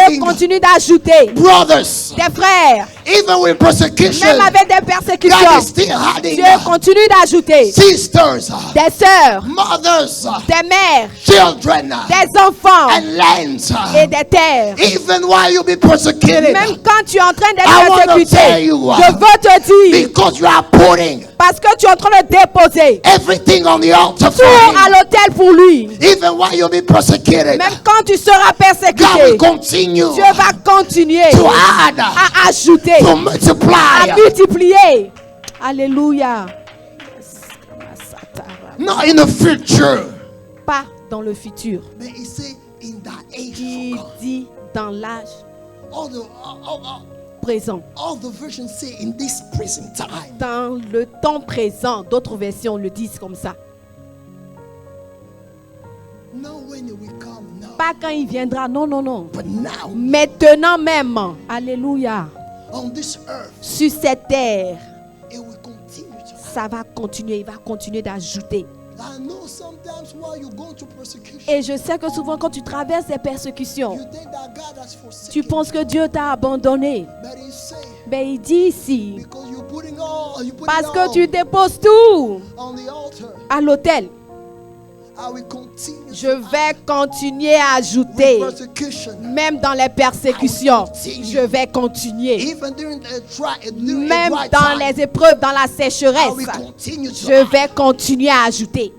hiding continue d'ajouter brothers. des frères. Even with persecution, Même avec des God is persécutions. still hiding Dieu continue d'ajouter sisters, des sœurs, mothers, des mères, children, des enfants and lands. et des terres. Even while you be persecuted, Même quand tu es en train I d'être wanna tell persécuté, you, je veux te dire, because you are putting parce que tu es en train de déposer everything on the altar for tout à Him. l'autel pour lui. Even while you be persecuted, Même quand tu seras God will persécuté, continue Dieu va continuer to add, à ajouter, to à multiply. multiplier. Alléluia. Not in the future, Pas dans le futur. but He said in that age. Il For God. dit dans l'âge All présent. the versions say in this present time. Dans le temps présent. D'autres versions le disent comme ça. Not when it will come, no. Pas quand il viendra. Non, non, non. But now, Maintenant même. Alléluia. on this earth, Sur cette terre, it will continue to happen. ça va continuer. Il va continuer d'ajouter. I know sometimes while you go through persecution, Et je sais que souvent quand tu traverses des persécutions, you think that God has forsaken tu penses que Dieu t'a abandonné. you. But He said, Mais il dit ici, because you're putting all, you put parce it que all tu déposes tout on the altar, à l'autel, I will continue je vais continuer à ajouter. with persecution. Même dans les persécutions, je vais continuer. Even during a Même dry dans time, les épreuves, dans la I will sécheresse, continue to je vais continuer à ajouter.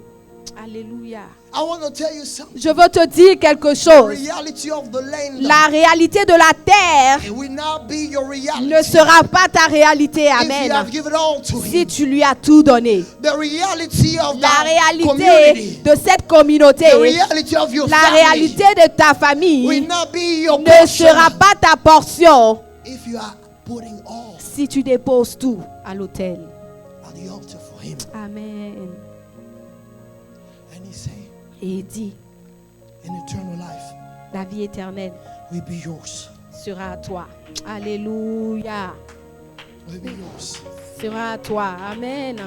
Alléluia. I want to tell you something. Je veux te dire quelque The chose. reality of the land, La réalité de la terre it will not be your reality. ne sera pas ta réalité. If you Amen. have given all to Si Him. tu lui as tout donné. The reality of La that réalité community, de cette communauté, the reality of your la family réalité de ta will famille not be your ne portion sera pas ta portion if you are putting all si tu déposes tout à l'autel. on the altar for him. Amen. And he said, Et il dit, an eternal life la vie éternelle will be yours. sera à toi. Alléluia. Will be yours. Sera à toi. Amen.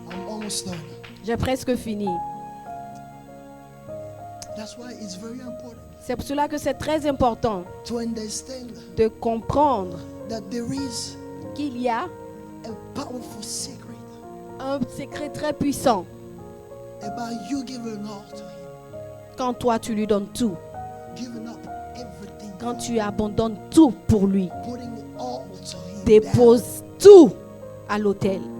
I'm almost done. J'ai presque fini. That's why it's very important C'est pour cela que c'est très important to understand de comprendre that there is qu'il y a a powerful secret un secret très puissant about you giving all to him, quand toi tu lui donnes tout, giving up everything, quand tu abandonnes tout pour lui, putting all to him. dépose tout à l'autel. Down.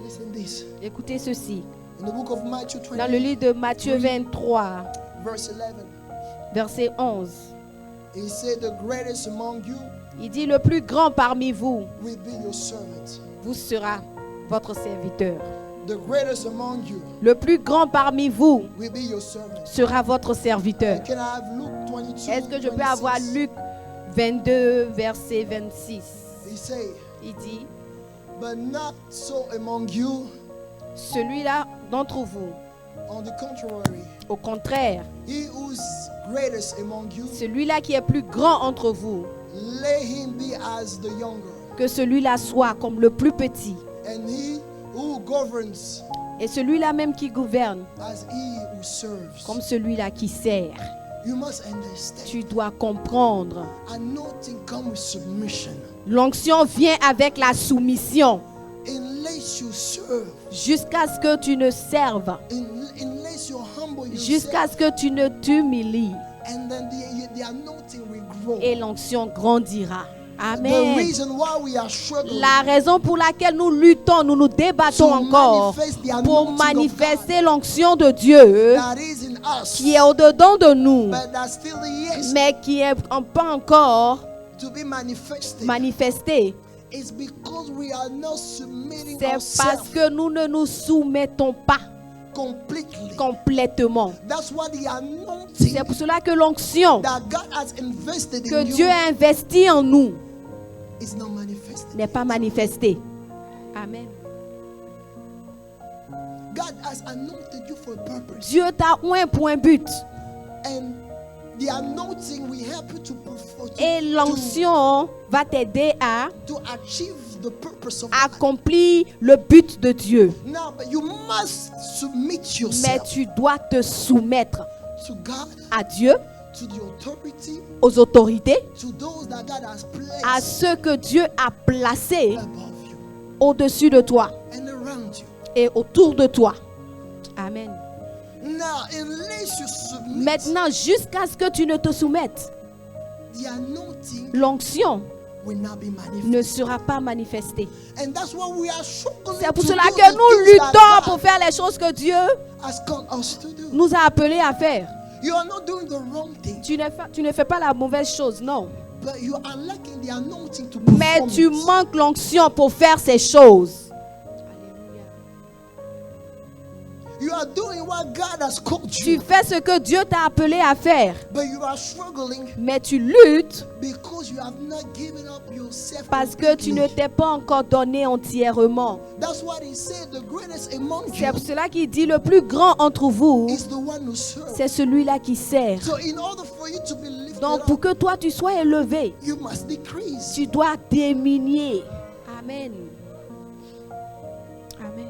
Listen this. Écoutez ceci. In the book of Matthew Dans le 20, livre de Matthieu 23, verse 11, verset 11, he said, the greatest among you il dit, le plus grand parmi vous will be your servant. vous sera votre serviteur. The greatest among you Le plus grand parmi vous will be your servant. sera votre serviteur. Can I have Luke 22? Est-ce que je peux 26? avoir Luc 22, verset 26? He said, Il dit, but not so among you. celui-là d'entre vous, On the contrary, au contraire, he who's greatest among you, celui-là qui est plus grand entre vous, let him be as the younger. que celui-là soit comme le plus petit, And he who governs et celui-là même qui gouverne as he who serves. comme celui-là qui sert. You must understand. Tu dois comprendre. Anointing comes with submission. L'onction vient avec la soumission Unless you serve, jusqu'à ce que tu ne serves, unless you humble yourself, jusqu'à ce que tu ne t'humilies, and then the anointing will grow. et l'onction grandira. The Amen. reason why we are struggling La raison pour laquelle nous luttons, nous nous débattons to encore manifest the pour anointing of manifester l'onction de Dieu God that is in us, qui est au-dedans de nous, but that still is mais qui n'est pas encore to be manifested. manifestée. It's because we are not submitting C'est parce ourselves que nous ne nous soumettons pas completely. complètement. That's why the anointing C'est pour cela que l'onction that God has invested que in Dieu you a investie en nous is not manifested. n'est pas manifestée. Amen. God has anointed you for a purpose, Dieu t'a oint pour un but. and the anointing will help you to perform Et l'onction va t'aider à to achieve the purpose of God. accomplir le but de Dieu. Now, but you must submit Mais yourself tu dois te soumettre to God, à Dieu, to the authority, aux autorités, to those that God has à placed ceux que Dieu a placés above you au-dessus de toi and around you. et autour de toi. Amen. Now, unless you submit, Maintenant, jusqu'à ce que tu ne te soumettes, the anointing l'onction will not be manifested. ne sera pas manifestée. And that's why we are struggling C'est pour to cela do que the nous things that luttons God pour faire les choses que Dieu has called us to do. nous a appelés à faire. You are not doing the wrong thing, Tu ne fais pas la mauvaise chose, non. but you are lacking the anointing to Mais perform tu it. manques l'onction pour faire ces choses. You are doing what God has called Tu you, fais ce que Dieu t'a appelé à faire. but you are struggling Mais tu luttes because you have not given up yourself parce que tu ne completely. t'es pas encore donné entièrement. That's what he said. The greatest among C'est you pour cela qu'il dit le plus grand entre vous, is the one who serves. c'est celui-là qui sert. So in order for you to be lifted Donc pour up, que toi tu sois élevé, you must decrease. tu dois diminuer. Amen. Amen.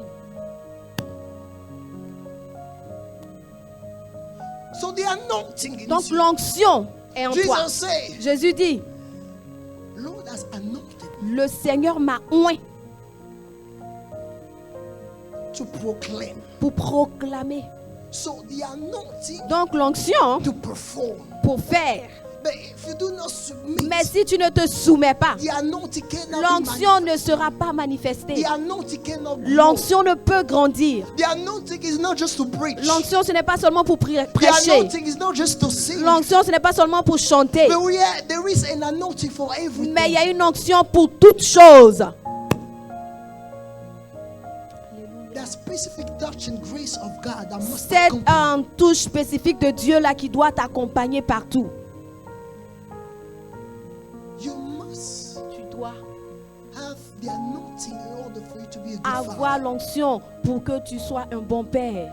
So the anointing in Donc you. l'onction est en toi. Jesus said, Jésus dit, Lord has anointed le Seigneur m'a oint to proclaim. pour proclamer. So the anointing Donc l'onction to perform. pour faire. But if you do not submit, Mais si tu ne te soumets pas, the anointing cannot be l'onction ne sera pas manifestée. The anointing cannot grow. L'onction ne peut grandir. The anointing is not just to preach. L'onction, ce n'est pas seulement pour The prêcher. anointing is not just to sing. L'onction, ce n'est pas seulement pour chanter. But there is an anointing for everything. Mais il y a une onction pour toutes choses. That specific touch and grace of God that must C'est accompany. une touche spécifique de Dieu là qui doit t'accompagner partout. You must to be a good avoir father, l'onction pour que tu sois un bon père.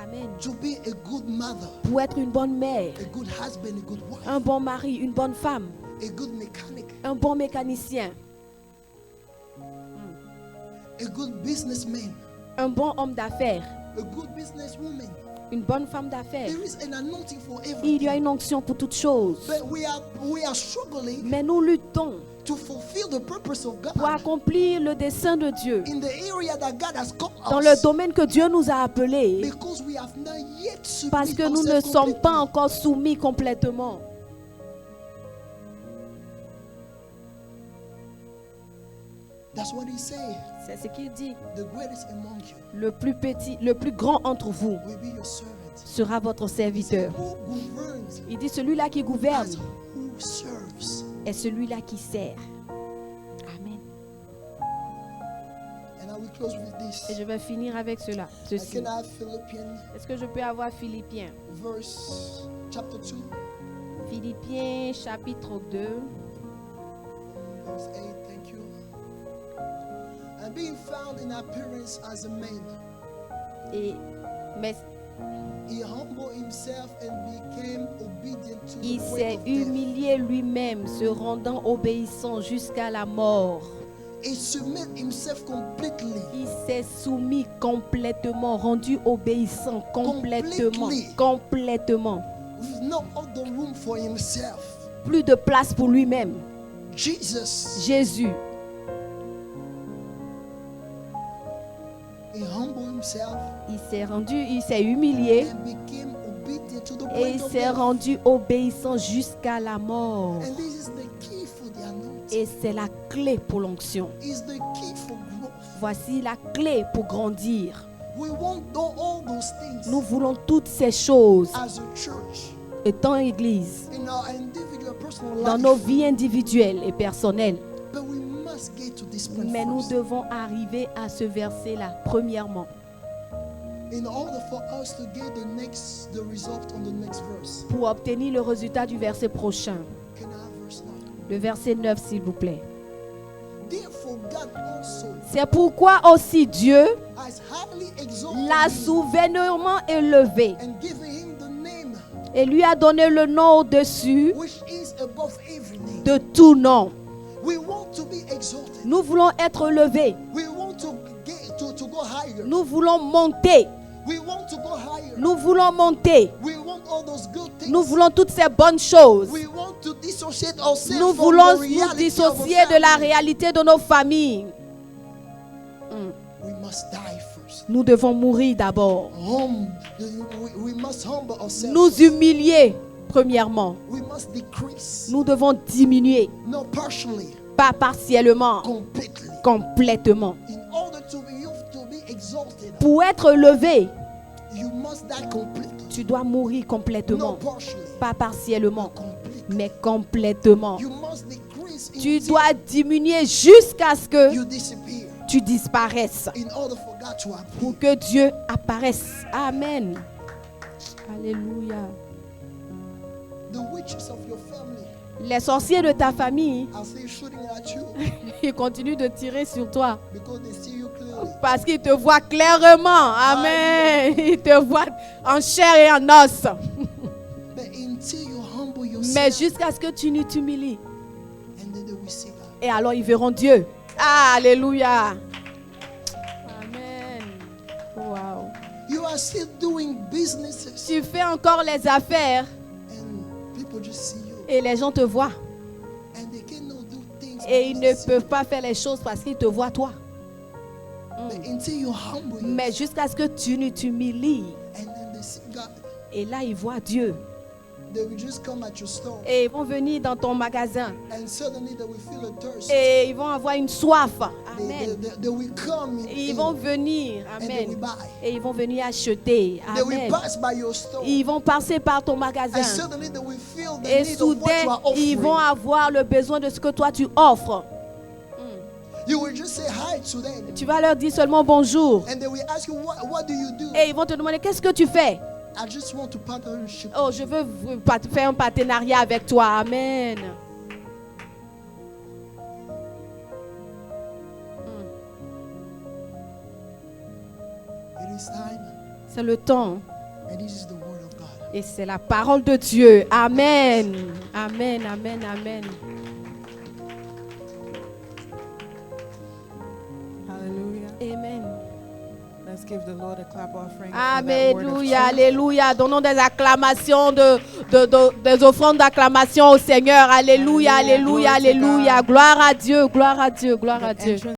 Amen. to be a good mother, Pour être une bonne mère, a good husband, a good wife, un bon mari, une bonne femme, a good mechanic, un bon mécanicien, a good businessman, un bon homme d'affaires, a good businesswoman. une bonne femme d'affaires. There is an anointing for Il y a everything. une onction pour toutes choses. But we are struggling Mais nous luttons to fulfill the purpose of pour God accomplir le dessein de Dieu in the area that God has called dans le us, domaine que Dieu nous a appelés, because we have not yet parce submitted que nous ne ourselves sommes pas completely. encore soumis complètement. That's what he said. C'est ce qu'il dit. The greatest among you Le plus petit, le plus grand entre vous will be your servant. sera votre serviteur. Who governs Il dit celui-là qui gouverne as who serves. est celui-là qui sert. Amen. And I will close with Et this. je vais finir avec cela. I Ceci. can have Philippians Est-ce que je peux avoir Philippiens? verse chapter 2, Philippiens chapitre 2, verse 8. Thank you. And being found in appearance as a man, mais he humbled himself and became obedient to il the point s'est of death. humilié lui-même, se rendant obéissant jusqu'à la mort. He submit himself completely. Il s'est soumis complètement, rendu obéissant complètement, Completely. complètement. With no other room for himself. Plus de place pour lui-même. Jesus, Jésus, he humbled himself il s'est humilié and became obedient to the et point il of s'est death. rendu obéissant jusqu'à la mort. And this is the key for the anointing. Et c'est la clé pour l'onction. Is the key for growth. Voici la clé pour grandir. We want all those things Nous voulons toutes ces choses as a church étant église, in our individual personal dans life. nos vies individuelles et personnelles. But we must get to this point Mais nous first. devons arriver à ce verset-là, premièrement. In order for us to get the result on the next verse. Pour obtenir le résultat du verset prochain. Can I have verse 9? Le verset 9, s'il vous plaît. Therefore God also C'est pourquoi aussi Dieu has highly exalted l'a him souverainement élevé and given him the name et lui a donné le nom au-dessus which is above every name. de tout nom. We want to be exalted. Nous voulons être élevés. We want to go higher. Nous voulons monter. We want to go higher. Nous voulons monter. We want all those good things. Nous voulons toutes ces bonnes choses. We want to dissociate ourselves Nous from voulons the nous reality of dissocier our de la family. réalité de nos familles. We must die first. Nous devons mourir d'abord. We must humble ourselves. Nous humilier, premièrement. We must decrease. Nous devons diminuer, Not partially, pas partiellement, completely. complètement. In order to be exalted, Pour être levé, you must die completely. tu dois mourir complètement, Not partially, pas partiellement, completely. mais complètement. You must decrease Tu until dois diminuer jusqu'à ce que you disappear. tu disparaisses, In order for God to appear. pour que Dieu apparaisse. Amen. Alléluia. The witches of your family Les sorciers de ta famille, are still shooting at you ils continuent de tirer sur toi because they see you clearly. parce qu'ils te voient clairement. Amen. Ils te voient en chair et en os. But until you humble Mais yourself, jusqu'à ce que tu ne t'humilies. and then they will see God. Et alors ils verront Dieu. Alléluia. Amen. Wow. You are still doing businesses, Tu fais encore les affaires and people just see you, et les gens te voient. and they cannot do things. Et ils because ne they see peuvent pas faire les choses parce qu'ils te voient toi. you. But until you humble Mais yourself, jusqu'à ce que tu ne t'humilies. and then they see God, Et là, ils voient Dieu. they will just come at your store, Et ils vont venir dans ton magasin. and suddenly they will feel a thirst. Et ils vont avoir une soif. They Amen. will come in, Et ils vont venir. and they will Amen. buy. Et ils vont venir acheter. They will Amen. pass by your store, Ils vont passer par ton and magasin. suddenly they will feel the Et need of what you soudain, are ils vont offering. avoir le besoin de ce que toi tu offres. You will just say hi to them, Tu vas leur dire seulement bonjour. and they will ask you, what do you do? Et ils vont te demander qu'est-ce que tu fais. I just want to partnership. Oh, je veux faire un partenariat avec toi. Amen. this time, C'est le temps. and this is the word of God. Et c'est la parole de Dieu. Amen. Amen, amen, amen. Hallelujah. Amen. Let's give the Lord a clap offering. for that word of Alléluia, truth. alléluia. Donnons des acclamations, des offrandes d'acclamation au Seigneur. Alléluia, Hallelujah. alléluia, Glory to alléluia. God. Gloire à Dieu, gloire à Dieu, gloire à That Dieu. entrance